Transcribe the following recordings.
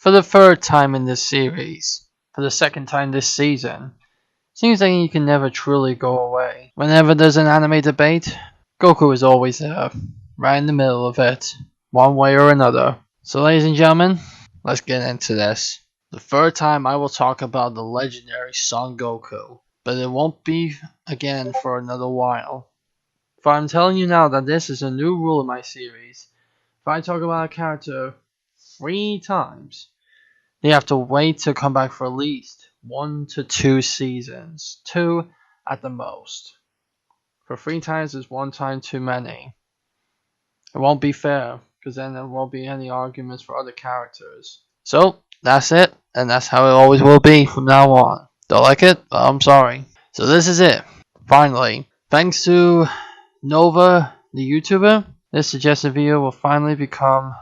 For the third time in this series, for the second time this season, seems like you can never truly go away. Whenever there's an anime debate, Goku is always there, right in the middle of it, one way or another. So ladies and gentlemen, let's get into this. The third time I will talk about the legendary Son Goku, but it won't be again for another while. For I'm telling you now that this is a new rule in my series. If I talk about a character 3 times, they have to wait to come back for at least 1 to 2 seasons. 2 at the most. For 3 times is 1 time too many. It won't be fair, because then there won't be any arguments for other characters. So, that's it, and that's how it always will be from now on. Don't like it? Well, I'm sorry. So this is it. Finally, thanks to Nova, the YouTuber, this suggested video will finally become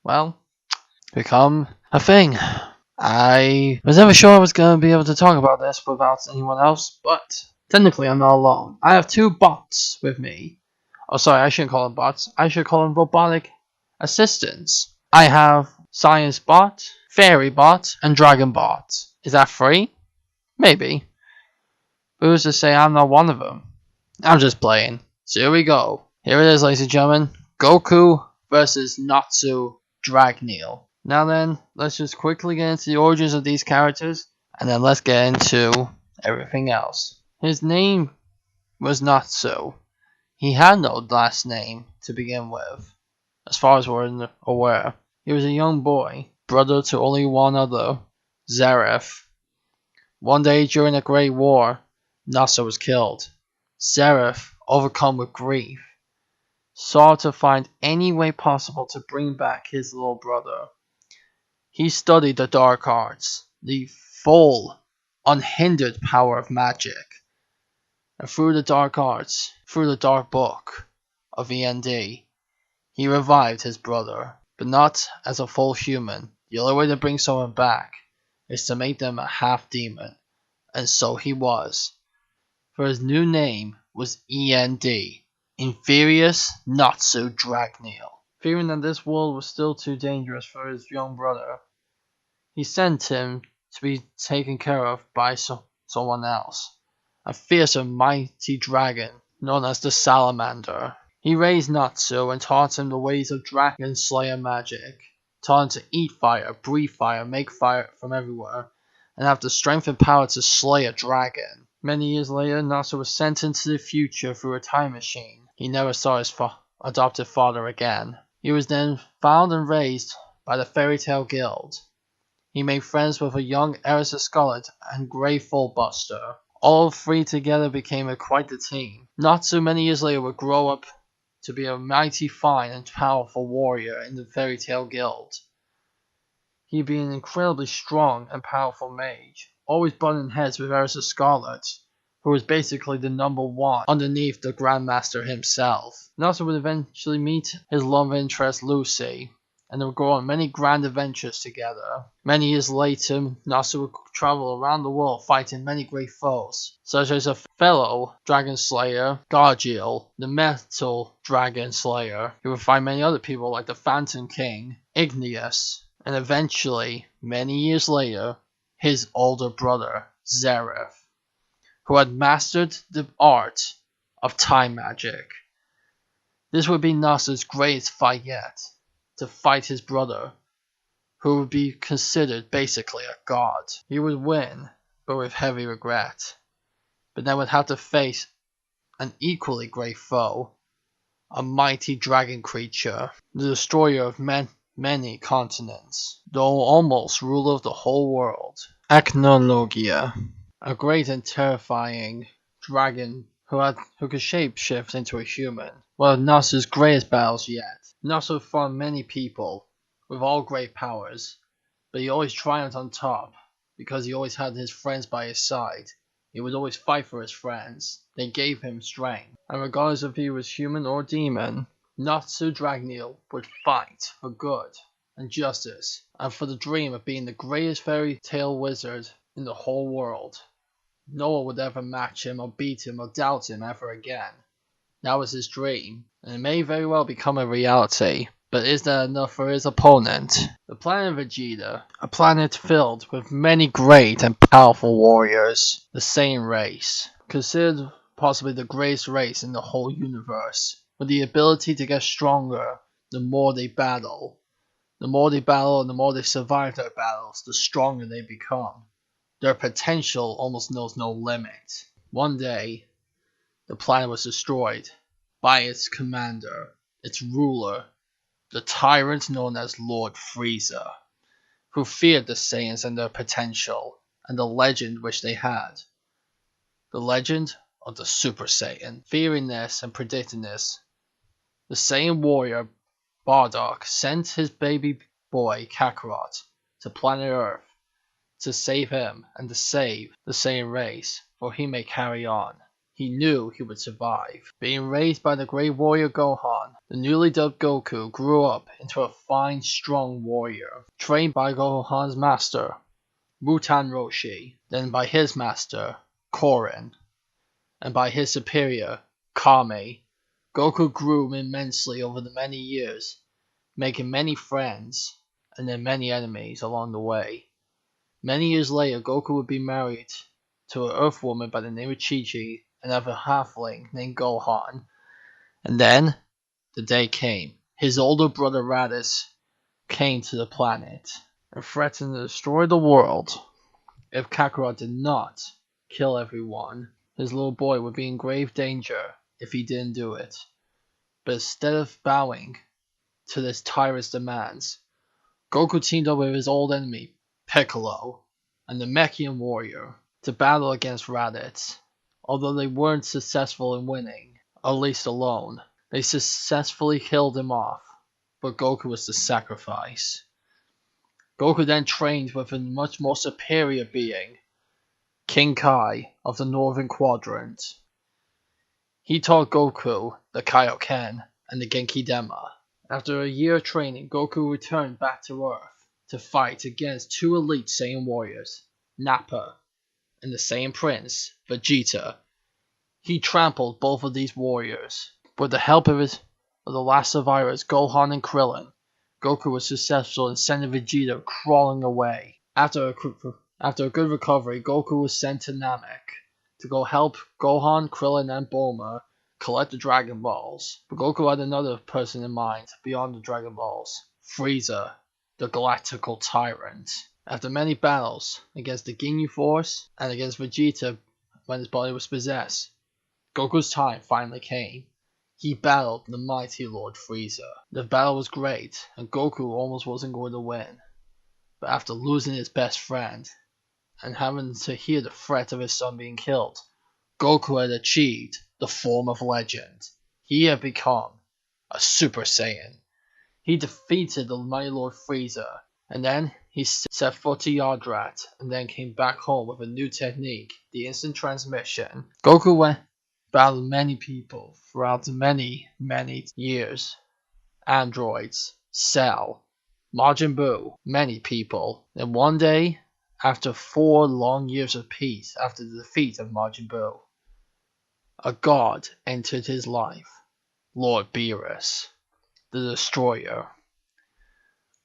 a thing. I was never sure I was going to be able to talk about this without anyone else, but technically I'm not alone. I have 2 bots with me. Oh, sorry, I shouldn't call them bots. I should call them robotic assistants. I have Science Bot, Fairy Bot, and Dragon Bot. Is that free? Maybe. But who's to say I'm not one of them? I'm just playing. So here we go. Here it is, ladies and gentlemen. Goku versus Natsu Dragneel. Now then, let's just quickly get into the origins of these characters, and then let's get into everything else. His name was Natsu. He had no last name to begin with, as far as we're aware. He was a young boy, brother to only one other, Zeref. One day during the Great War, Natsu was killed. Zeref, overcome with grief, sought to find any way possible to bring back his little brother. He studied the dark arts, the full, unhindered power of magic. And through the dark arts, through the dark book of END, he revived his brother, but not as a full human. The only way to bring someone back is to make them a half-demon, and so he was. For his new name was END, Inferius Natsu Dragneel. Fearing that this world was still too dangerous for his young brother, he sent him to be taken care of by someone else, a fierce and mighty dragon known as the Salamander. He raised Natsu and taught him the ways of dragon slayer magic, taught him to eat fire, breathe fire, make fire from everywhere, and have the strength and power to slay a dragon. Many years later, Natsu was sent into the future through a time machine. He never saw his adopted father again. He was then found and raised by the Fairy Tale Guild. He made friends with a young Erisa Scarlet and Grey Buster. All 3 together became quite the team. Natsu many years later would grow up to be a mighty fine and powerful warrior in the Fairy Tale Guild. He'd be an incredibly strong and powerful mage, always butting heads with Erisa Scarlet, who was basically the number 1 underneath the Grandmaster himself. Natsu would eventually meet his love interest Lucy, and they would go on many grand adventures together. Many years later, Natsu would travel around the world fighting many great foes, such as a fellow Dragon Slayer, Gargiel, the Metal Dragon Slayer. He would find many other people like the Phantom King, Igneous, and eventually, many years later, his older brother, Zeref, who had mastered the art of time magic. This would be Natsu's greatest fight yet, to fight his brother, who would be considered basically a god. He would win, but with heavy regret, but then would have to face an equally great foe, a mighty dragon creature, the destroyer of many continents, though almost ruler of the whole world, Acnologia, a great and terrifying dragon who could shapeshift into a human. One of Natsu's greatest battles yet. Natsu fought many people with all great powers, but he always triumphed on top because he always had his friends by his side. He would always fight for his friends. They gave him strength, and regardless if he was human or demon, Natsu Dragneel would fight for good and justice, and for the dream of being the greatest fairy tale wizard in the whole world. No one would ever match him or beat him or doubt him ever again. That was his dream, and it may very well become a reality. But is that enough for his opponent? The planet Vegeta, a planet filled with many great and powerful warriors, the Saiyan race, considered possibly the greatest race in the whole universe, with the ability to get stronger the more they battle. The more they battle and the more they survive their battles, the stronger they become. Their potential almost knows no limit. One day, the planet was destroyed by its commander, its ruler, the tyrant known as Lord Frieza, who feared the Saiyans and their potential, and the legend which they had. The legend of the Super Saiyan. Fearing this and predicting this, the Saiyan Warrior Bardock sent his baby boy Kakarot to planet Earth to save him and to save the Saiyan race, for he may carry on. He knew he would survive. Being raised by the great warrior Gohan, the newly dubbed Goku grew up into a fine, strong warrior, trained by Gohan's master, Mutan Roshi, then by his master, Korin, and by his superior, Kame. Goku grew immensely over the many years, making many friends and then many enemies along the way. Many years later, Goku would be married to an Earth woman by the name of Chi-Chi and have a halfling named Gohan. And then, the day came. His older brother Raditz came to the planet and threatened to destroy the world if Kakarot did not kill everyone. His little boy would be in grave danger if he didn't do it. But instead of bowing to this tyrant's demands, Goku teamed up with his old enemy, Piccolo, and the Mechian warrior to battle against Raditz. Although they weren't successful in winning, at least alone, they successfully killed him off, but Goku was the sacrifice. Goku then trained with a much more superior being, King Kai of the Northern Quadrant. He taught Goku the Kaioken and the Genki Dema. After a year of training, Goku returned back to Earth to fight against two elite Saiyan warriors, Nappa and the Saiyan Prince, Vegeta. He trampled both of these warriors. With the help of the last survivors, Gohan and Krillin, Goku was successful in sending Vegeta crawling away. After a good recovery, Goku was sent to Namek to go help Gohan, Krillin, and Bulma collect the Dragon Balls. But Goku had another person in mind beyond the Dragon Balls, Frieza, the Galactical Tyrant. After many battles against the Ginyu Force and against Vegeta when his body was possessed, Goku's time finally came. He battled the mighty Lord Frieza. The battle was great, and Goku almost wasn't going to win. But after losing his best friend, and having to hear the threat of his son being killed, Goku had achieved the form of legend. He had become a Super Saiyan. He defeated the mighty Lord Frieza, and then he set foot to Yardrat, and then came back home with a new technique, the instant transmission. Goku battled many people throughout many years. Androids, Cell, Majin Buu, many people. Then one day, after 4 long years of peace after the defeat of Majin Buu, a god entered his life, Lord Beerus, the Destroyer.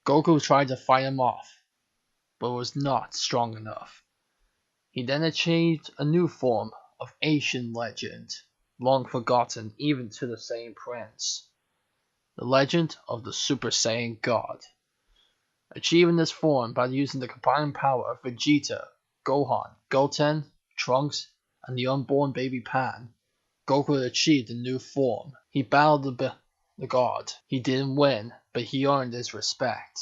Goku tried to fight him off, but was not strong enough. He then achieved a new form of ancient legend, long forgotten even to the Saiyan Prince. The legend of the Super Saiyan God. Achieving this form by using the combined power of Vegeta, Gohan, Goten, Trunks, and the unborn baby Pan, Goku achieved a new form. He battled the god. He didn't win, but he earned his respect.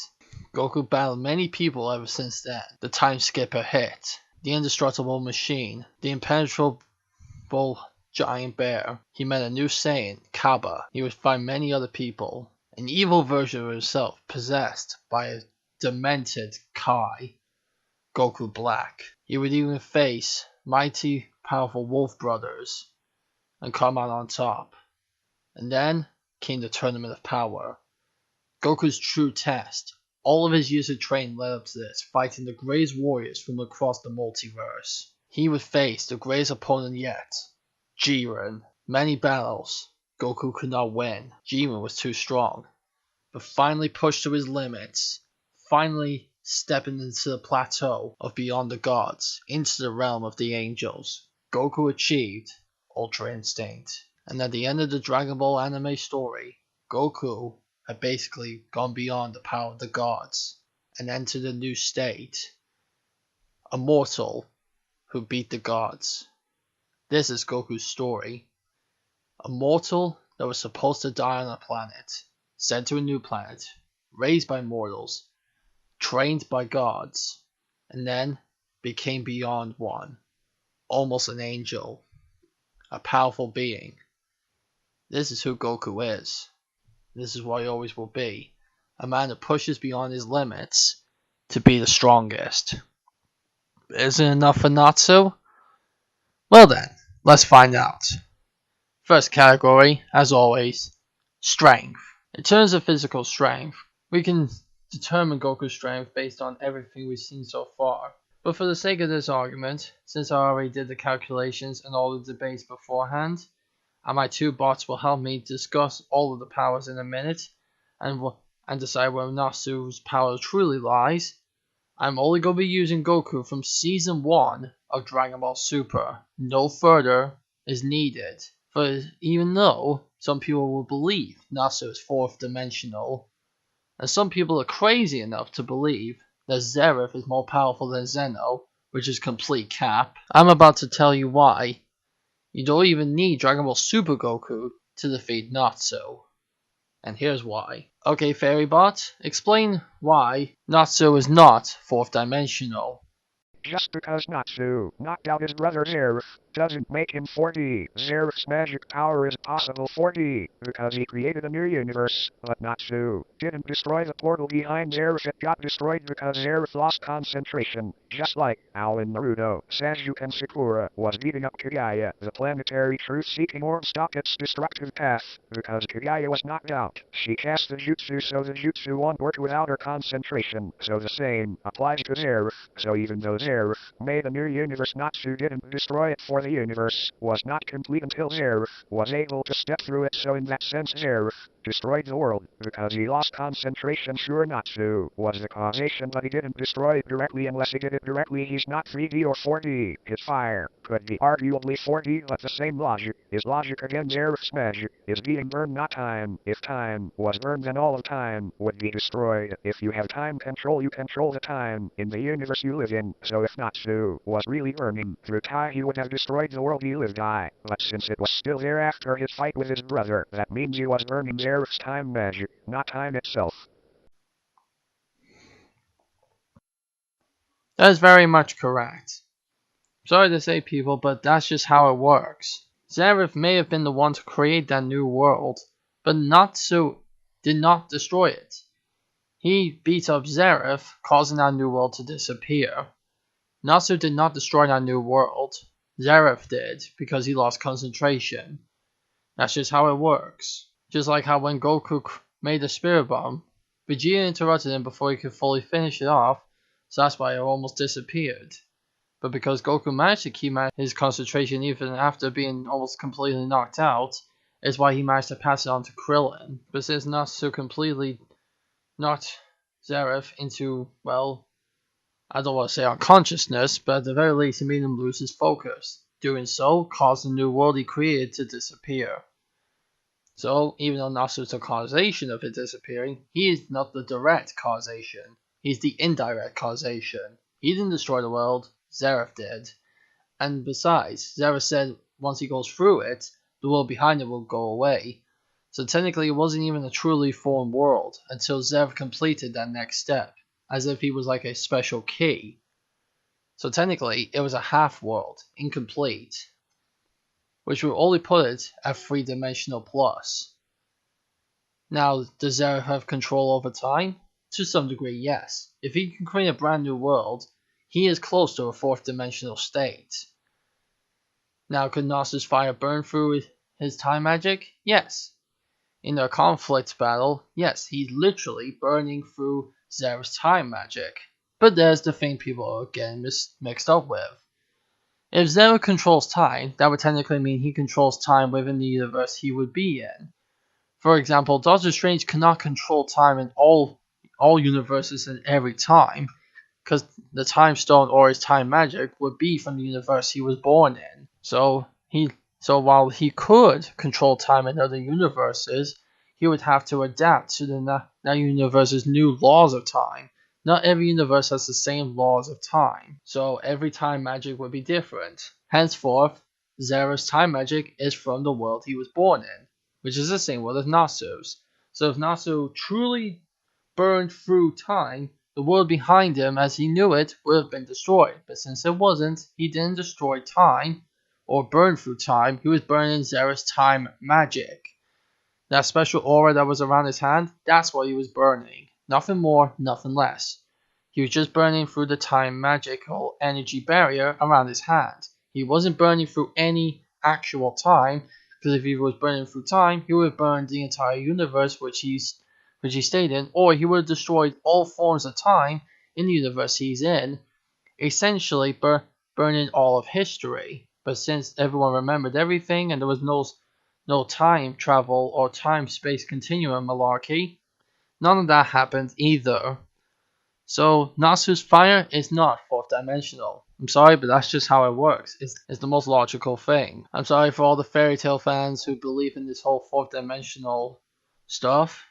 Goku battled many people ever since then. The Time Skipper hit, the indestructible machine, the impenetrable giant bear. He met a new Saiyan, Kaba. He would find many other people. An evil version of himself possessed by a demented Kai, Goku Black. He would even face mighty, powerful Wolf Brothers and come out on top. And then came the Tournament of Power. Goku's true test. All of his years of training led up to this, fighting the greatest warriors from across the multiverse. He would face the greatest opponent yet, Jiren. Many battles, Goku could not win. Jiren was too strong. but finally pushed to his limits, finally stepping into the plateau of beyond the gods, into the realm of the angels. Goku achieved Ultra Instinct. And at the end of the Dragon Ball anime story, Goku had basically gone beyond the power of the gods and entered a new state, a mortal who beat the gods. This is Goku's story. A mortal that was supposed to die on a planet, sent to a new planet, raised by mortals, trained by gods, and then became beyond one, almost an angel, a powerful being. This is who Goku is. This is what he always will be. A man that pushes beyond his limits to be the strongest. Isn't it enough for Natsu? Well then, let's find out. First category, as always, strength. In terms of physical strength, we can determine Goku's strength based on everything we've seen so far. But for the sake of this argument, since I already did the calculations and all the debates beforehand, and my two bots will help me discuss all of the powers in a minute and decide where Natsu's power truly lies, I'm only going to be using Goku from Season 1 of Dragon Ball Super. No further is needed. For even though some people will believe Natsu is fourth dimensional, and some people are crazy enough to believe that Zeref is more powerful than Zeno, which is complete cap, I'm about to tell you why you don't even need Dragon Ball Super Goku to defeat Natsu. And here's why. Okay, Fairybot, explain why Natsu is not fourth dimensional. Just because Natsu knocked out his brother Zeref doesn't make him 4D. Zeref's magic power is possible 4D because he created a new universe, but Natsu didn't destroy the portal behind Zeref. It got destroyed because Zeref lost concentration. Just like how in Naruto, Sasuke and Sakura was beating up Kagaya, the planetary truth-seeking orb stopped its destructive path because Kagaya was knocked out. She cast the jutsu so the jutsu won't work without her concentration, so the same applies to Zeref. So even though Zeref made a new universe, Natsu didn't destroy it, for the universe was not complete until Zeref was able to step through it. So in that sense Zeref destroyed the world because he lost concentration. Sure, Natsu was the causation, but he didn't destroy it directly. Unless he did it directly, he's not 3D or 4D. His fire could be arguably 4D, but the same logic is logic again. Zeref's magic is being burned, not time. If time was burned, then all of time would be destroyed. If you have time control, you control the time in the universe you live in. So if Natsu was really burning through time, he would have destroyed the world he lived in. But since it was still there after his fight with his brother, that means he was burning Zeref's time magic, not time itself. That is very much correct. Sorry to say, people, but that's just how it works. Zeref may have been the one to create that new world, but Natsu did not destroy it. He beat up Zeref, causing that new world to disappear. Natsu did not destroy that new world. Zeref did, because he lost concentration. That's just how it works. Just like how when Goku made the Spirit Bomb, Vegeta interrupted him before he could fully finish it off, so that's why it almost disappeared. But because Goku managed to keep his concentration even after being almost completely knocked out, is why he managed to pass it on to Krillin. But since Natsu completely knocked Zeref into, well, I don't want to say unconsciousness, but at the very least he made him lose his focus. Doing so caused the new world he created to disappear. So, even though Natsu is the causation of it disappearing, he is not the direct causation. He's the indirect causation. He didn't destroy the world, Zeref did. And besides, Zeref said once he goes through it, the world behind it will go away. So technically it wasn't even a truly formed world until Zeref completed that next step, as if he was like a special key. So technically it was a half world, incomplete, which will only put it at 3-dimensional plus. Now, does Zeref have control over time? To some degree, yes. If he can create a brand new world, he is close to a 4th-dimensional state. Now, could Natsu's fire burn through his time magic? Yes. In a conflict battle, yes, he's literally burning through Zeref's time magic. But there's the thing people are getting mixed up with. If Zeref controls time, that would technically mean he controls time within the universe he would be in. For example, Doctor Strange cannot control time in all universes and every time, because the time stone or his time magic would be from the universe he was born in. So while he could control time in other universes, he would have to adapt to that universe's new laws of time. Not every universe has the same laws of time, so every time magic would be different. Henceforth, Zera's time magic is from the world he was born in, which is the same world as Natsu's. So if Natsu truly burned through time, the world behind him as he knew it would have been destroyed. But since it wasn't, he didn't destroy time or burn through time. He was burning Zera's time magic. That special aura that was around his hand, that's what he was burning. Nothing more, nothing less. He was just burning through the time magical energy barrier around his hand. He wasn't burning through any actual time, because if he was burning through time, he would have burned the entire universe which he stayed in, or he would have destroyed all forms of time in the universe he's in, essentially burning all of history. But since everyone remembered everything and there was no time travel or time-space continuum malarkey, none of that happened either. So Natsu's fire is not fourth dimensional. I'm sorry, but that's just how it works. It's the most logical thing. I'm sorry for all the fairy tale fans who believe in this whole fourth dimensional stuff,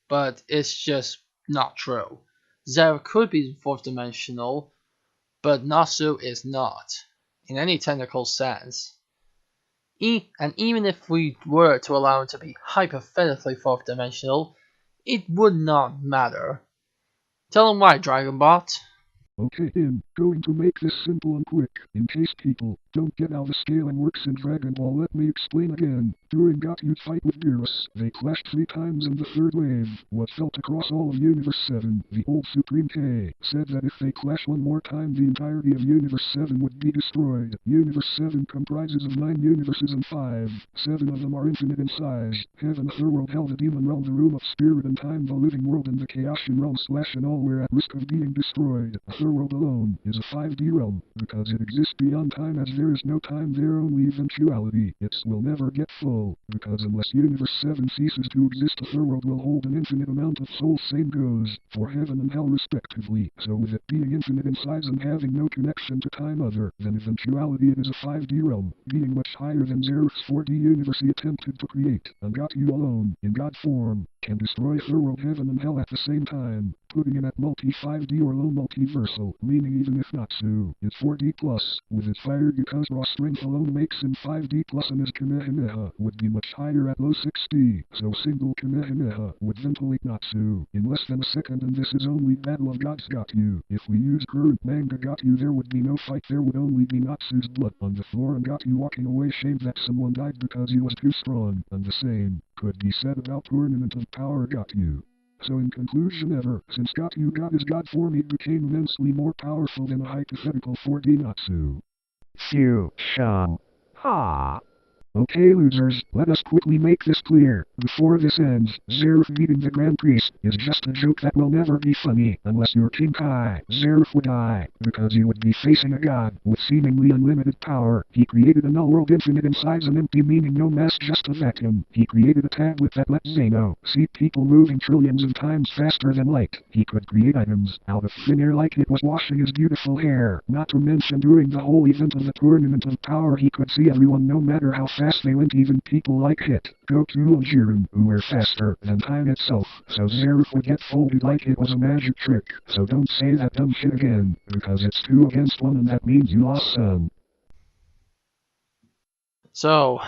but it's just not true. Zera could be fourth dimensional, but Natsu is not, in any technical sense. And even if we were to allow him to be hypothetically fourth dimensional, it would not matter. Tell him why, Dragonbot. Okay, going to make this simple and quick, in case people don't get how the scaling works in Dragon Ball. Let me explain again. During Goku's fight with Beerus, they clashed 3 times in the third wave. What felt across all of Universe 7, the old Supreme K, said that if they clash one more time the entirety of Universe 7 would be destroyed. Universe 7 comprises of 9 universes and 7 of them are infinite in size. Heaven, Otherworld, Hell, the Demon Realm, the Room of Spirit and Time, the Living World, and the Chaosian Realm / and all were at risk of being destroyed. Otherworld alone is a 5D realm, because it exists beyond time as there is no time there, only eventuality. It will never get full, because unless Universe 7 ceases to exist, Otherworld will hold an infinite amount of souls. Same goes for Heaven and Hell respectively. So with it being infinite in size and having no connection to time other than eventuality, it is a 5D realm, being much higher than Zereth's 4D universe he attempted to create, and Goku alone, in God form, can destroy Otherworld, Heaven, and Hell at the same time, putting it at multi-5D or low multiversal, meaning even if Natsu is 4D plus, with its fire because raw strength alone makes him 5D plus, and his Kamehameha would be much higher at low 6D, so single Kamehameha would ventilate Natsu in less than a second, and this is only Battle of Gods Goku. If we use current manga Goku, there would be no fight, there would only be Natsu's blood on the floor and Goku walking away, shame that someone died because he was too strong, and the same could be said about Tournament of Power Goku. So in conclusion, since Goku got his god form, he became immensely more powerful than a hypothetical 4D Natsu. Fusion. Ha! Okay, losers, let us quickly make this clear. Before this ends, Zeref beating the Grand Priest is just a joke that will never be funny unless you're King Kai. Zeref would die, because he would be facing a god with seemingly unlimited power. He created a null world infinite in size and empty, meaning no mass, just a vacuum. He created a tablet that let Zeno see people moving trillions of times faster than light. He could create items out of thin air like it was washing his beautiful hair. Not to mention during the whole event of the Tournament of Power, he could see everyone no matter how fast they went, even people like Hit, Goku and Jiren, who were faster than time itself. So Zeref would get folded like it was a magic trick. So don't say that dumb shit again, because it's 2 against 1 and that means you lost, son. So,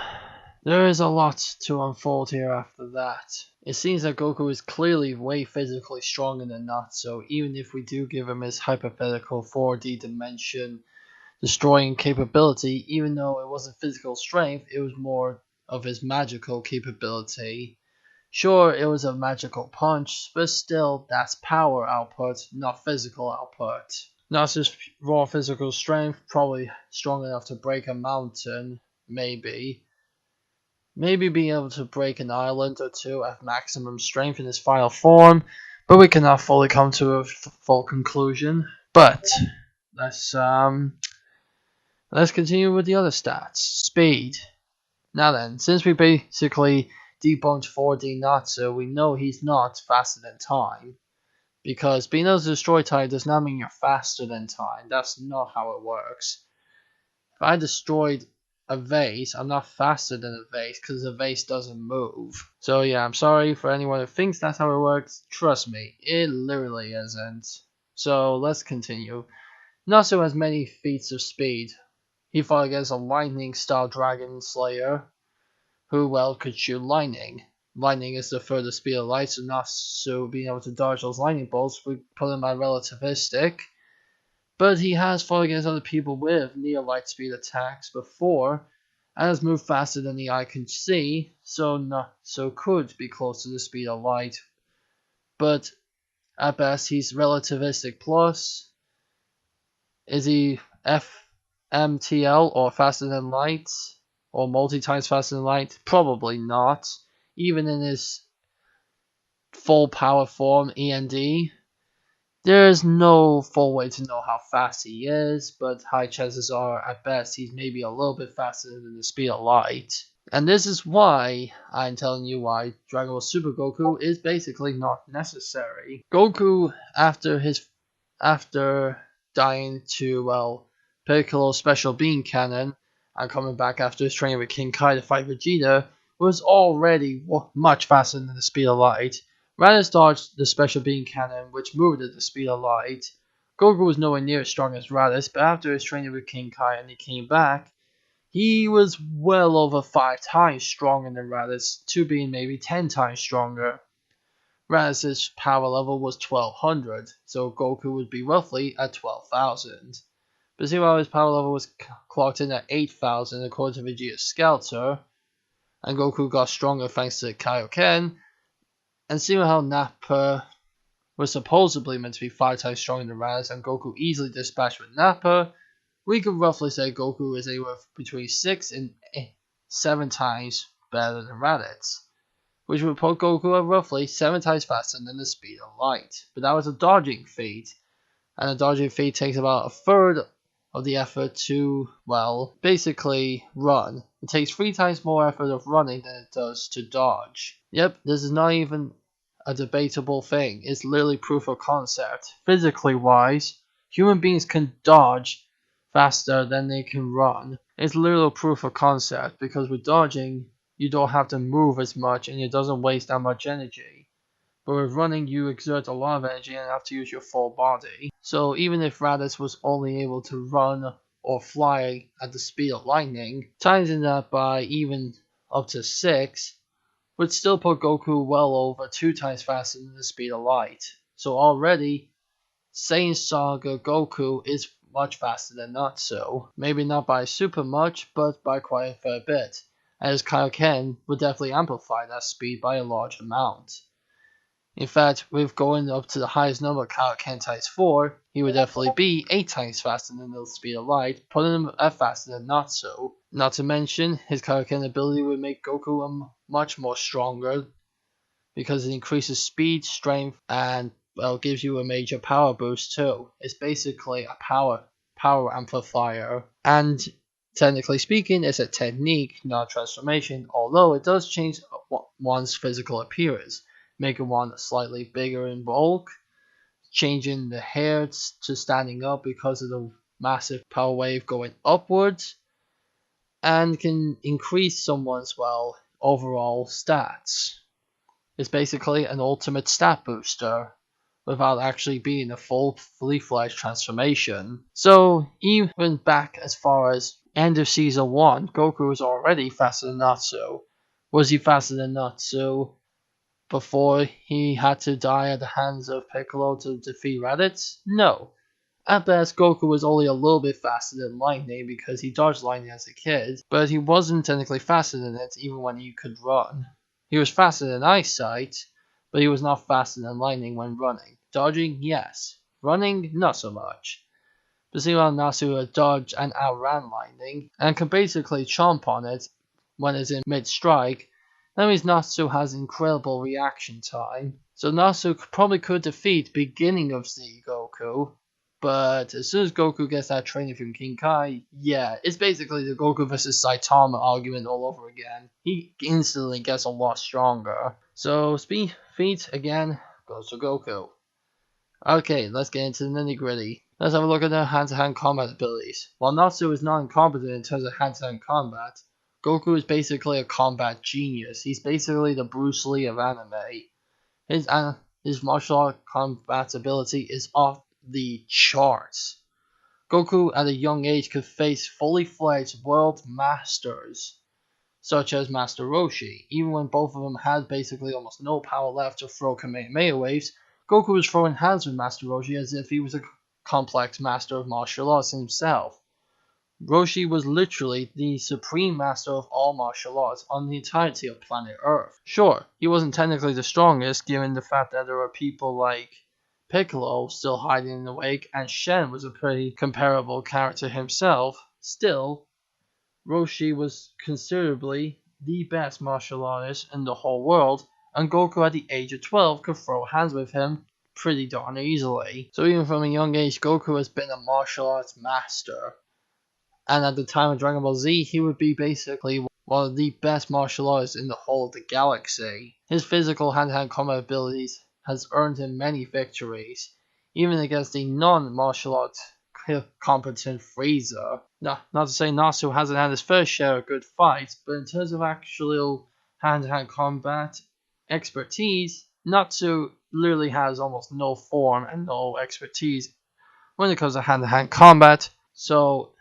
there is a lot to unfold here after that. It seems that Goku is clearly way physically stronger than Natsu, even if we do give him his hypothetical 4D dimension destroying capability. Even though it wasn't physical strength, it was more of his magical capability. Sure, it was a magical punch, but still, that's power output, not physical output. Natsu's raw physical strength, probably strong enough to break a mountain, maybe. Maybe being able to break an island or two at maximum strength in his final form, but we cannot fully come to a full conclusion. But let's continue with the other stats. Speed. Now then, since we basically debunked 4D Natsu, we know he's not faster than time. Because being able to destroy time does not mean you're faster than time. That's not how it works. If I destroyed a vase, I'm not faster than a vase because the vase doesn't move. So yeah, I'm sorry for anyone who thinks that's how it works. Trust me, it literally isn't. So let's continue. Natsu has many feats of speed. He fought against a lightning-style dragon slayer who, well, could shoot lightning. Lightning is the furthest speed of light, so Natsu being able to dodge those lightning bolts would put him at relativistic. But he has fought against other people with near light speed attacks before, and has moved faster than the eye can see, so could be close to the speed of light. But at best, he's relativistic plus. Is he FMTL or faster than light? Or multi times faster than light? Probably not. Even in his full power form, END, there is no full way to know how fast he is, but high chances are, at best, he's maybe a little bit faster than the speed of light. And this is why I'm telling you why Dragon Ball Super Goku is basically not necessary. Goku, after dying to, well, Piccolo's Special Beam Cannon, and coming back after his training with King Kai to fight Vegeta, was already much faster than the speed of light. Raditz dodged the Special Beam Cannon, which moved at the speed of light. Goku was nowhere near as strong as Raditz, but after his training with King Kai and he came back, he was well over 5 times stronger than Raditz, to being maybe 10 times stronger. Raditz's power level was 1200, so Goku would be roughly at 12,000. But see how his power level was clocked in at 8,000 according to Vegeta's Skeletor, and Goku got stronger thanks to Kaioken, and see how Nappa was supposedly meant to be 5 times stronger than Raditz, and Goku easily dispatched with Nappa, we could roughly say Goku is anywhere between 6 and 7 times better than Raditz, which would put Goku at roughly 7 times faster than the speed of light. But that was a dodging feat, and a dodging feat takes about a third of the effort to, well, basically run. It takes 3 times more effort of running than it does to dodge. Yep, this is not even a debatable thing. It's literally proof of concept. Physically wise, human beings can dodge faster than they can run. It's literal proof of concept because with dodging, you don't have to move as much and it doesn't waste that much energy. But with running, you exert a lot of energy and have to use your full body. So even if Raditz was only able to run or fly at the speed of lightning, times that by even up to 6 would still put Goku well over 2 times faster than the speed of light. So already, Saiyan Saga Goku is much faster than Natsu. Maybe not by super much, but by quite a fair bit. As Kaioken would definitely amplify that speed by a large amount. In fact, with going up to the highest number, Kaioken times 4, he would definitely be 8 times faster than the speed of light, putting him at faster than Natsu. Not to mention, his Kaioken ability would make Goku much more stronger, because it increases speed, strength, and, well, gives you a major power boost too. It's basically a power amplifier, and technically speaking, it's a technique, not a transformation, although it does change one's physical appearance, making one slightly bigger in bulk, changing the hair to standing up because of the massive power wave going upwards, and can increase someone's, well, overall stats. It's basically an ultimate stat booster without actually being a fully fledged transformation. So even back as far as end of season 1, Goku was already faster than Natsu. Was he faster than Natsu before he had to die at the hands of Piccolo to defeat Raditz? No. At best, Goku was only a little bit faster than Lightning because he dodged Lightning as a kid, but he wasn't technically faster than it even when he could run. He was faster than Eyesight, but he was not faster than Lightning when running. Dodging, yes. Running, not so much. But see how Natsu had dodged and outran Lightning, and can basically chomp on it when it's in mid-strike, that means Natsu has incredible reaction time. So Natsu probably could defeat beginning of Z Goku, But as soon as Goku gets that training from King Kai, yeah, it's basically the Goku versus Saitama argument all over again. He instantly gets a lot stronger. So speed feat again goes to Goku. Okay, let's get into the nitty gritty. Let's have a look at their hand-to-hand combat abilities. While Natsu is not incompetent in terms of hand-to-hand combat, Goku is basically a combat genius. He's basically the Bruce Lee of anime. His martial art combat ability is off the charts. Goku at a young age could face fully fledged world masters, such as Master Roshi. Even when both of them had basically almost no power left to throw Kamehameha waves, Goku was throwing hands with Master Roshi as if he was a complex master of martial arts himself. Roshi was literally the supreme master of all martial arts on the entirety of planet Earth. Sure, he wasn't technically the strongest given the fact that there were people like Piccolo still hiding in the wake, and Shen was a pretty comparable character himself. Still, Roshi was considerably the best martial artist in the whole world, and Goku at the age of 12 could throw hands with him pretty darn easily. So even from a young age, Goku has been a martial arts master. And at the time of Dragon Ball Z, he would be basically one of the best martial artists in the whole of the galaxy. His physical hand-to-hand combat abilities has earned him many victories, even against the non-martial arts competent Frieza. Not to say Natsu hasn't had his fair share of good fights, but in terms of actual hand-to-hand combat expertise, Natsu literally has almost no form and no expertise when it comes to hand-to-hand combat. So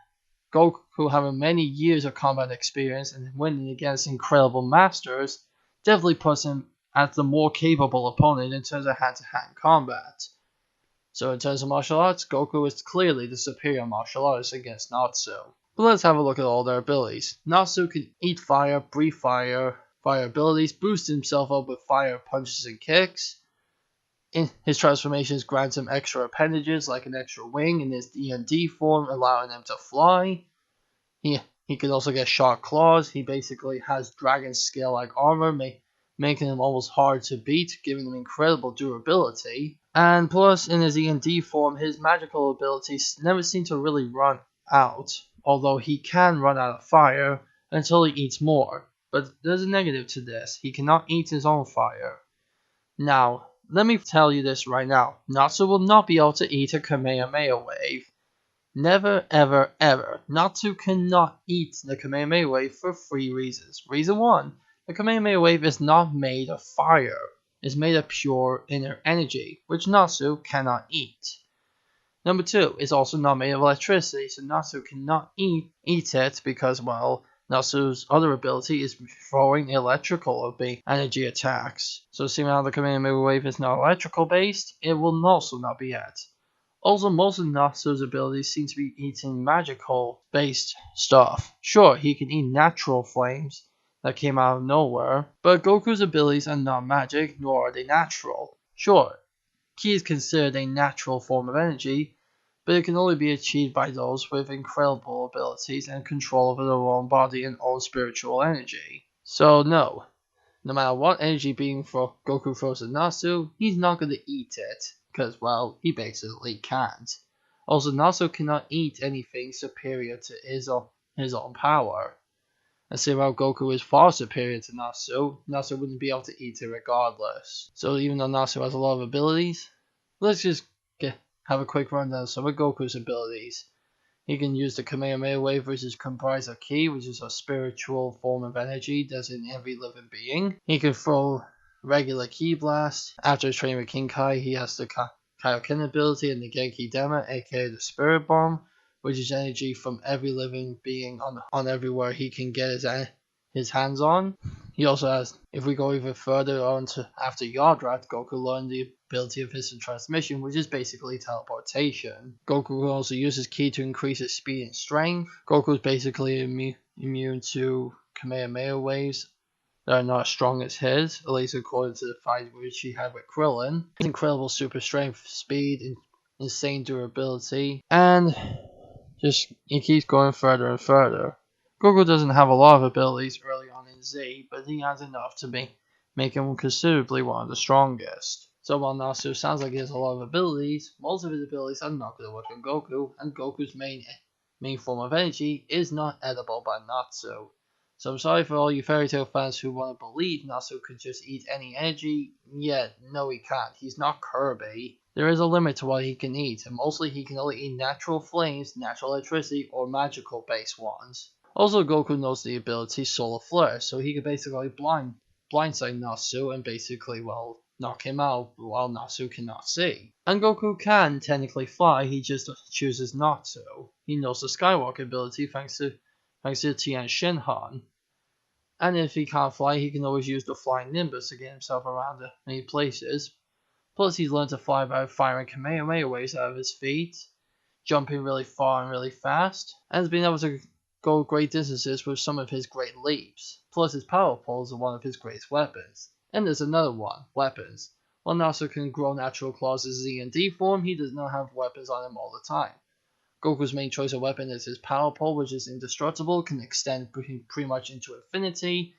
Goku having many years of combat experience and winning against incredible masters definitely puts him as the more capable opponent in terms of hand-to-hand combat. So in terms of martial arts, Goku is clearly the superior martial artist against Natsu. But let's have a look at all their abilities. Natsu can eat fire, breathe fire, fire abilities, boost himself up with fire punches and kicks. In his transformations grant him extra appendages like an extra wing in his D&D form, allowing him to fly. He can also get sharp claws. He basically has dragon scale-like armor, making him almost hard to beat, giving him incredible durability. And plus, in his E&D form, his magical abilities never seem to really run out, although he can run out of fire until he eats more. But there's a negative to this. He cannot eat his own fire. Now, let me tell you this right now. Natsu will not be able to eat a Kamehameha wave. Never, ever, ever. Natsu cannot eat the Kamehameha wave for 3 reasons. Reason 1, the Kamehameha wave is not made of fire. It's made of pure inner energy, which Natsu cannot eat. Number 2, it's also not made of electricity, so Natsu cannot eat it because, well, Natsu's other ability is throwing electrical energy attacks. So seeing how the Kamehameha wave is not electrical based, it will also not be it. Also, most of Natsu's abilities seem to be eating magical based stuff. Sure, he can eat natural flames that came out of nowhere, but Goku's abilities are not magic, nor are they natural. Sure, Ki is considered a natural form of energy, but it can only be achieved by those with incredible abilities and control over their own body and own spiritual energy. So no matter what energy being Goku throws at Natsu, he's not going to eat it, because, well, he basically can't. Also, Natsu cannot eat anything superior to his own power. And seeing how Goku is far superior to Natsu wouldn't be able to eat it regardless. So even though Natsu has a lot of abilities, let's just have a quick rundown of some of Goku's abilities. He can use the Kamehameha wave, which is comprised of Ki, which is a spiritual form of energy that's in every living being. He can throw regular Ki blast. After training with King Kai, he has the Kaioken ability and the Genki Dema, aka the Spirit Bomb, which is energy from every living being on everywhere he can get his hands on. He also has, if we go even further on to after Yardrat, Goku learned the ability of instant transmission, which is basically teleportation. Goku also uses Ki to increase his speed and strength. Goku is basically immune to Kamehameha waves that are not as strong as his, at least according to the fight which he had with Krillin. His incredible super strength, speed, insane durability, and he keeps going further and further. Goku doesn't have a lot of abilities early on in Z, but he has enough to make him considerably one of the strongest. So while Natsu sounds like he has a lot of abilities, most of his abilities are not going to work on Goku, and Goku's main form of energy is not edible by Natsu. So I'm sorry for all you fairy tale fans who want to believe Natsu could just eat any energy, yet no he can't, he's not Kirby. There is a limit to what he can eat, and mostly he can only eat natural flames, natural electricity, or magical based ones. Also, Goku knows the ability Solar Flare, so he can basically blindside Natsu and basically, well, knock him out while Natsu cannot see. And Goku can technically fly, he just chooses not to. He knows the Skywalker ability thanks to Tien Shinhan. And if he can't fly, he can always use the Flying Nimbus to get himself around many places. Plus, he's learned to fly by firing Kamehameha waves out of his feet, jumping really far and really fast, and has been able to go great distances with some of his great leaps. Plus, his power poles are one of his greatest weapons. And there's another one, weapons. While Natsu can grow natural claws as Z and D form, he does not have weapons on him all the time. Goku's main choice of weapon is his power pole, which is indestructible, can extend pretty much into infinity,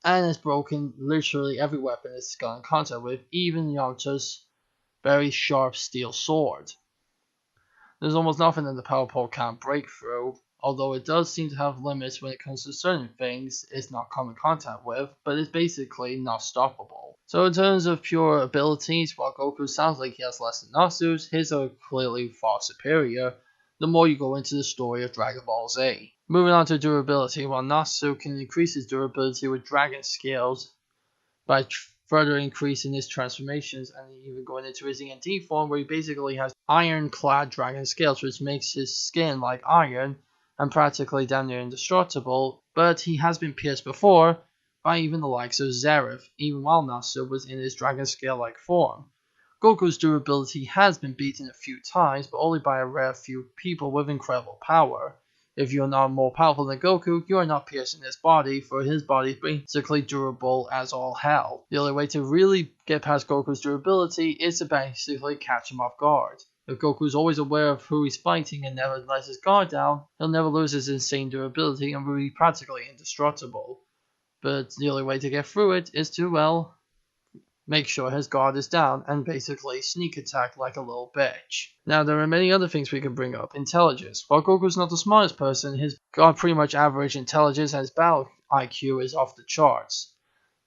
and has broken literally every weapon it's got in contact with, even Yamcha's very sharp steel sword. There's almost nothing that the power pole can't break through, although it does seem to have limits when it comes to certain things it's not come in contact with, but it's basically not stoppable. So in terms of pure abilities, while Goku sounds like he has less than Natsu's, his are clearly far superior the more you go into the story of Dragon Ball Z. Moving on to durability, while Natsu can increase his durability with dragon scales by further increasing his transformations and even going into his ENT form where he basically has iron-clad dragon scales which makes his skin like iron and practically damn near indestructible, but he has been pierced before by even the likes of Zeref, even while Natsu was in his dragon scale-like form. Goku's durability has been beaten a few times, but only by a rare few people with incredible power. If you are not more powerful than Goku, you are not piercing his body, for his body is basically durable as all hell. The only way to really get past Goku's durability is to basically catch him off guard. If Goku is always aware of who he's fighting and never lets his guard down, he'll never lose his insane durability and will be practically indestructible. But the only way to get through it is to, well, make sure his guard is down and basically sneak attack like a little bitch. Now there are many other things we can bring up. Intelligence. While Goku's not the smartest person, he's got pretty much average intelligence and his battle IQ is off the charts.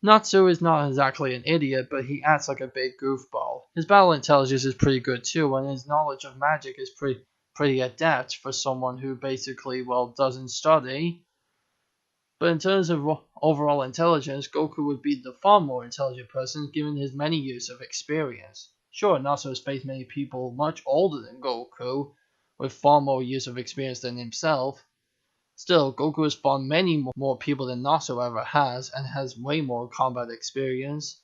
Natsu is not exactly an idiot, but he acts like a big goofball. His battle intelligence is pretty good too, and his knowledge of magic is pretty adept for someone who basically, well, doesn't study. But in terms of overall intelligence, Goku would be the far more intelligent person given his many years of experience. Sure, Natsu has faced many people much older than Goku, with far more years of experience than himself. Still, Goku has fought many more people than Natsu ever has, and has way more combat experience,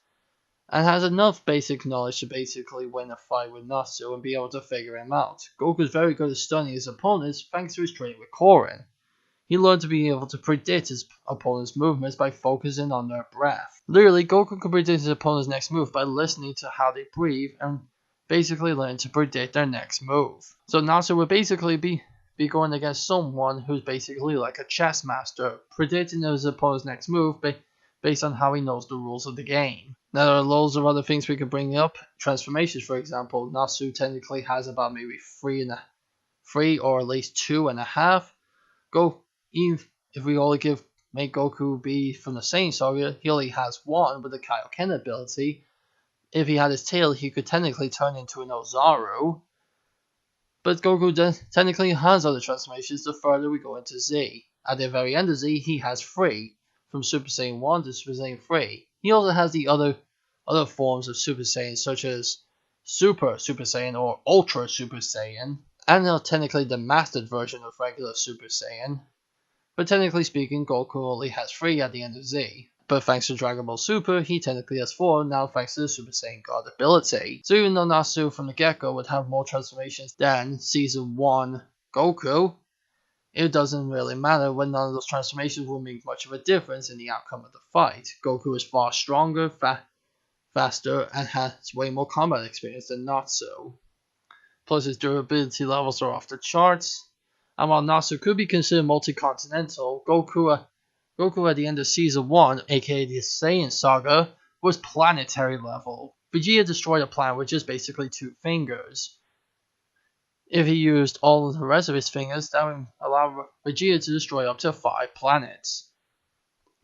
and has enough basic knowledge to basically win a fight with Natsu and be able to figure him out. Goku is very good at stunning his opponents thanks to his training with Korin. He learned to be able to predict his opponent's movements by focusing on their breath. Literally, Goku can predict his opponent's next move by listening to how they breathe and basically learn to predict their next move. So Natsu would basically be going against someone who's basically like a chess master, predicting his opponent's next move based on how he knows the rules of the game. Now there are loads of other things we could bring up. Transformations, for example. Natsu technically has about maybe three or at least 2.5. Even if we only make Goku be from the Saiyan Saga, he only has one with the Kaioken ability. If he had his tail, he could technically turn into an Ozaru. But Goku technically has other transformations the further we go into Z. At the very end of Z, he has 3, from Super Saiyan 1 to Super Saiyan 3. He also has the other forms of Super Saiyan, such as Super Saiyan or Ultra Super Saiyan, and now technically the mastered version of regular Super Saiyan. But technically speaking, Goku only has 3 at the end of Z. But thanks to Dragon Ball Super, he technically has 4 now thanks to the Super Saiyan God ability. So even though Natsu from the get-go would have more transformations than Season 1 Goku, it doesn't really matter when none of those transformations will make much of a difference in the outcome of the fight. Goku is far stronger, faster, and has way more combat experience than Natsu. Plus his durability levels are off the charts. And while Natsu could be considered multi-continental, Goku at the end of Season 1, aka the Saiyan Saga, was planetary level. Vegeta destroyed a planet with just basically 2 fingers. If he used all of the rest of his fingers, that would allow Vegeta to destroy up to 5 planets.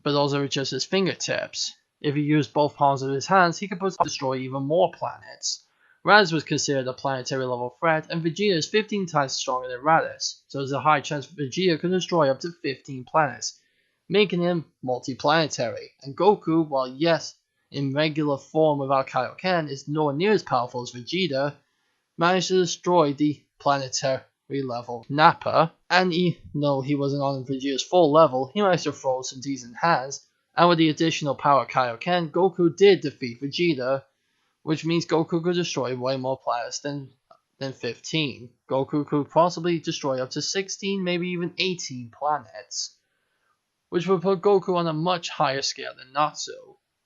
But those are just his fingertips. If he used both palms of his hands, he could destroy even more planets. Raditz was considered a planetary level threat, and Vegeta is 15 times stronger than Raditz, so there's a high chance Vegeta could destroy up to 15 planets, making him multiplanetary. And Goku, while yes, in regular form without Kaioken, is nowhere near as powerful as Vegeta, managed to destroy the planetary level Nappa, and even though he wasn't on Vegeta's full level, he managed to throw some decent hands, and with the additional power of Kaioken, Goku did defeat Vegeta, which means Goku could destroy way more planets than 15. Goku could possibly destroy up to 16, maybe even 18 planets, which would put Goku on a much higher scale than Natsu.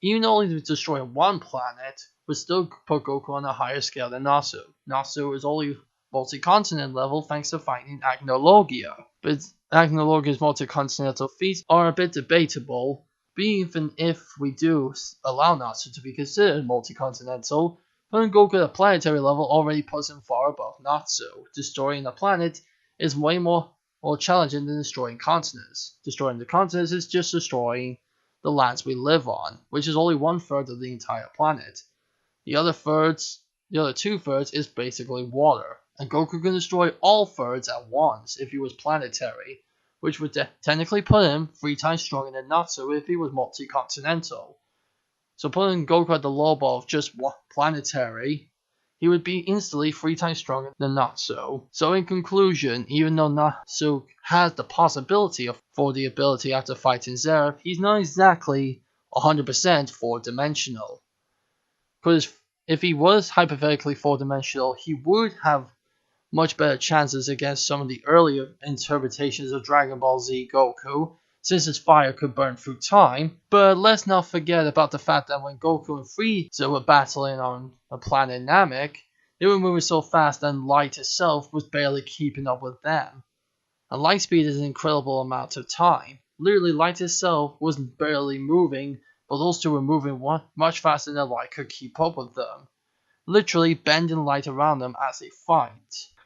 Even only destroying one planet would still put Goku on a higher scale than Natsu. Natsu is only multi-continent level thanks to fighting Agnologia. But Agnologia's multi-continental feats are a bit debatable, but even if we do allow Natsu to be considered multi-continental, putting Goku at a planetary level already puts him far above Natsu. Destroying a planet is way more challenging than destroying continents. Destroying the continents is just destroying the lands we live on, which is only 1/3 of the entire planet. The other 2/3 is basically water, and Goku can destroy all thirds at once if he was planetary, which would technically put him 3 times stronger than Natsu if he was multi-continental. So putting Goku at the low ball of just planetary, he would be instantly 3 times stronger than Natsu. So in conclusion, even though Natsu has the possibility for the ability after fighting Zeref, he's not exactly 100% 4-dimensional. Because if he was hypothetically 4-dimensional, he would have much better chances against some of the earlier interpretations of Dragon Ball Z Goku, since his fire could burn through time. But let's not forget about the fact that when Goku and Frieza were battling on a planet Namek, they were moving so fast that light itself was barely keeping up with them. And light speed is an incredible amount of time. Literally, light itself was barely moving, but those two were moving much faster than light could keep up with them, literally bending light around them as they fight.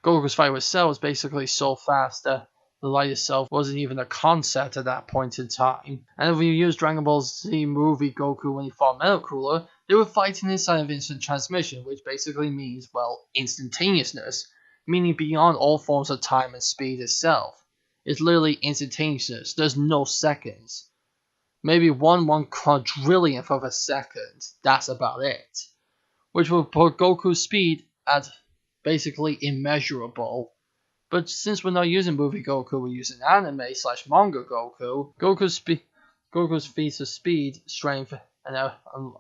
Goku's fight with Cell was basically so fast that the light itself wasn't even a concept at that point in time. And if we use Dragon Ball Z movie Goku when he fought Metal Cooler, they were fighting inside of instant transmission, which basically means, well, instantaneousness, meaning beyond all forms of time and speed itself. It's literally instantaneousness. There's no seconds. Maybe 1/1 quadrillionth of a second. That's about it. Which will put Goku's speed at basically immeasurable. But since we're not using movie Goku, we're using anime/manga Goku. Goku's feats of speed, strength, and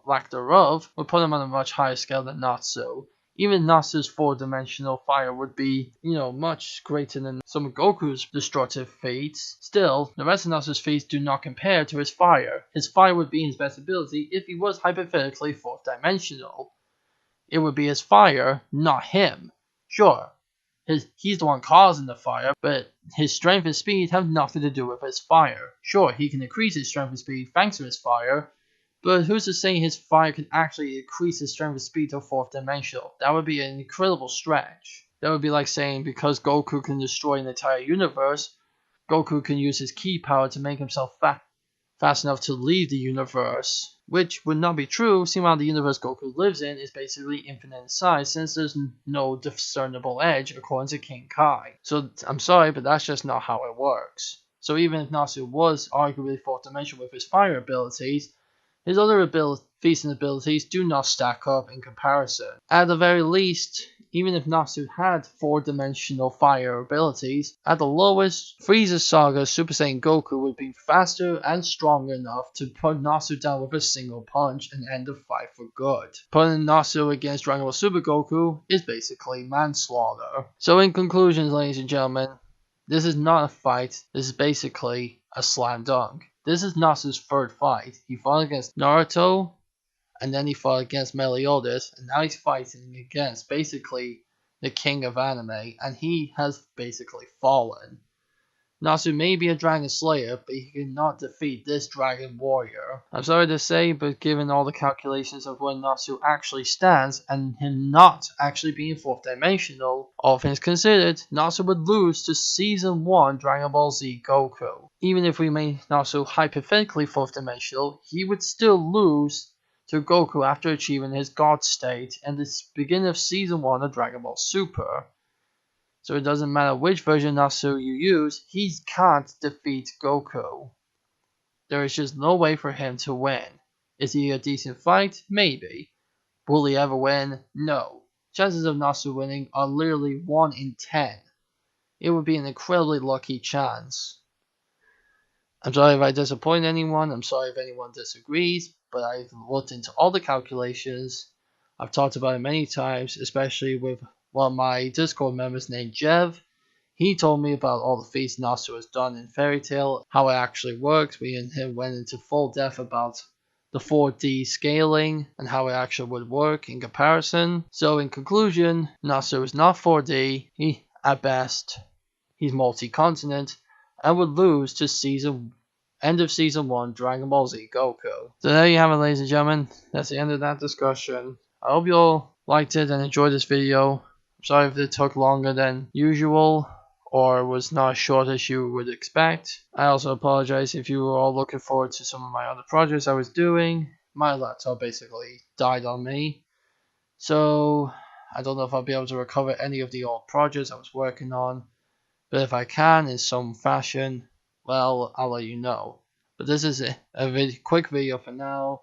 lack thereof would put him on a much higher scale than Natsu. Even Natsu's 4-dimensional fire would be, much greater than some of Goku's destructive feats. Still, the rest of Natsu's feats do not compare to his fire. His fire would be his best ability if he was hypothetically 4th-dimensional. It would be his fire, not him. Sure, he's the one causing the fire, but his strength and speed have nothing to do with his fire. Sure, he can increase his strength and speed thanks to his fire, but who's to say his fire can actually increase his strength and speed to 4th-dimensional? That would be an incredible stretch. That would be like saying because Goku can destroy an entire universe, Goku can use his ki power to make himself fast enough to leave the universe, which would not be true, seeing how the universe Goku lives in is basically infinite in size, since there's no discernible edge according to King Kai. So I'm sorry, but that's just not how it works. So even if Natsu was arguably 4th-dimensional with his fire abilities, his other feats and abilities do not stack up in comparison. At the very least, even if Natsu had 4-dimensional fire abilities, at the lowest, Frieza Saga's Super Saiyan Goku would be faster and strong enough to put Natsu down with a single punch and end the fight for good. Putting Natsu against Dragon Ball Super Goku is basically manslaughter. So in conclusion, ladies and gentlemen, this is not a fight, this is basically a slam dunk. This is Natsu's 3rd fight. He fought against Naruto, and then he fought against Meliodas, and now he's fighting against basically the king of anime, and he has basically fallen. Natsu may be a dragon slayer, but he cannot defeat this dragon warrior. I'm sorry to say, but given all the calculations of where Natsu actually stands, and him not actually being 4th dimensional, all things considered, Natsu would lose to Season 1 Dragon Ball Z Goku. Even if we made Natsu hypothetically 4th dimensional, he would still lose to Goku after achieving his God state and the beginning of Season 1 of Dragon Ball Super. So it doesn't matter which version of Natsu you use, he can't defeat Goku. There is just no way for him to win. Is he a decent fight? Maybe. Will he ever win? No. Chances of Natsu winning are literally 1 in 10. It would be an incredibly lucky chance. I'm sorry if I disappoint anyone, I'm sorry if anyone disagrees, but I've looked into all the calculations. I've talked about it many times, especially with one of my Discord members named Jev. He told me about all the feats Natsu has done in Fairy Tail, how it actually works. We and him went into full depth about the 4D scaling and how it actually would work in comparison. So in conclusion, Natsu is not 4D. At best, he's multi-continent and would lose to end of season 1 Dragon Ball Z Goku. So there you have it, ladies and gentlemen. That's the end of that discussion. I hope you all liked it and enjoyed this video. I'm sorry if it took longer than usual or was not as short as you would expect. I also apologize if you were all looking forward to some of my other projects I was doing. My laptop basically died on me, so I don't know if I'll be able to recover any of the old projects I was working on, but if I can in some fashion, well, I'll let you know. But this is a quick video for now.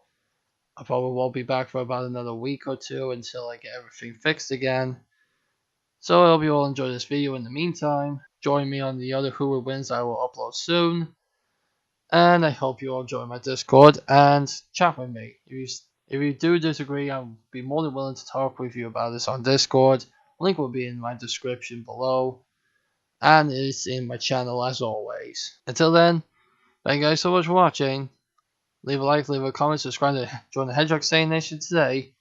I probably won't be back for about another week or two until I get everything fixed again. So I hope you all enjoy this video in the meantime. Join me on the other Who Wins I will upload soon. And I hope you all join my Discord and chat with me. If you do disagree, I'll be more than willing to talk with you about this on Discord. Link will be in my description below. And it's in my channel as always. Until then, thank you guys so much for watching. Leave a like, leave a comment, subscribe to join the Hedgehog Saiyan Nation today.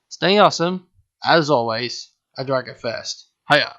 Stay awesome. As always, a Dragon Fest. Hiya!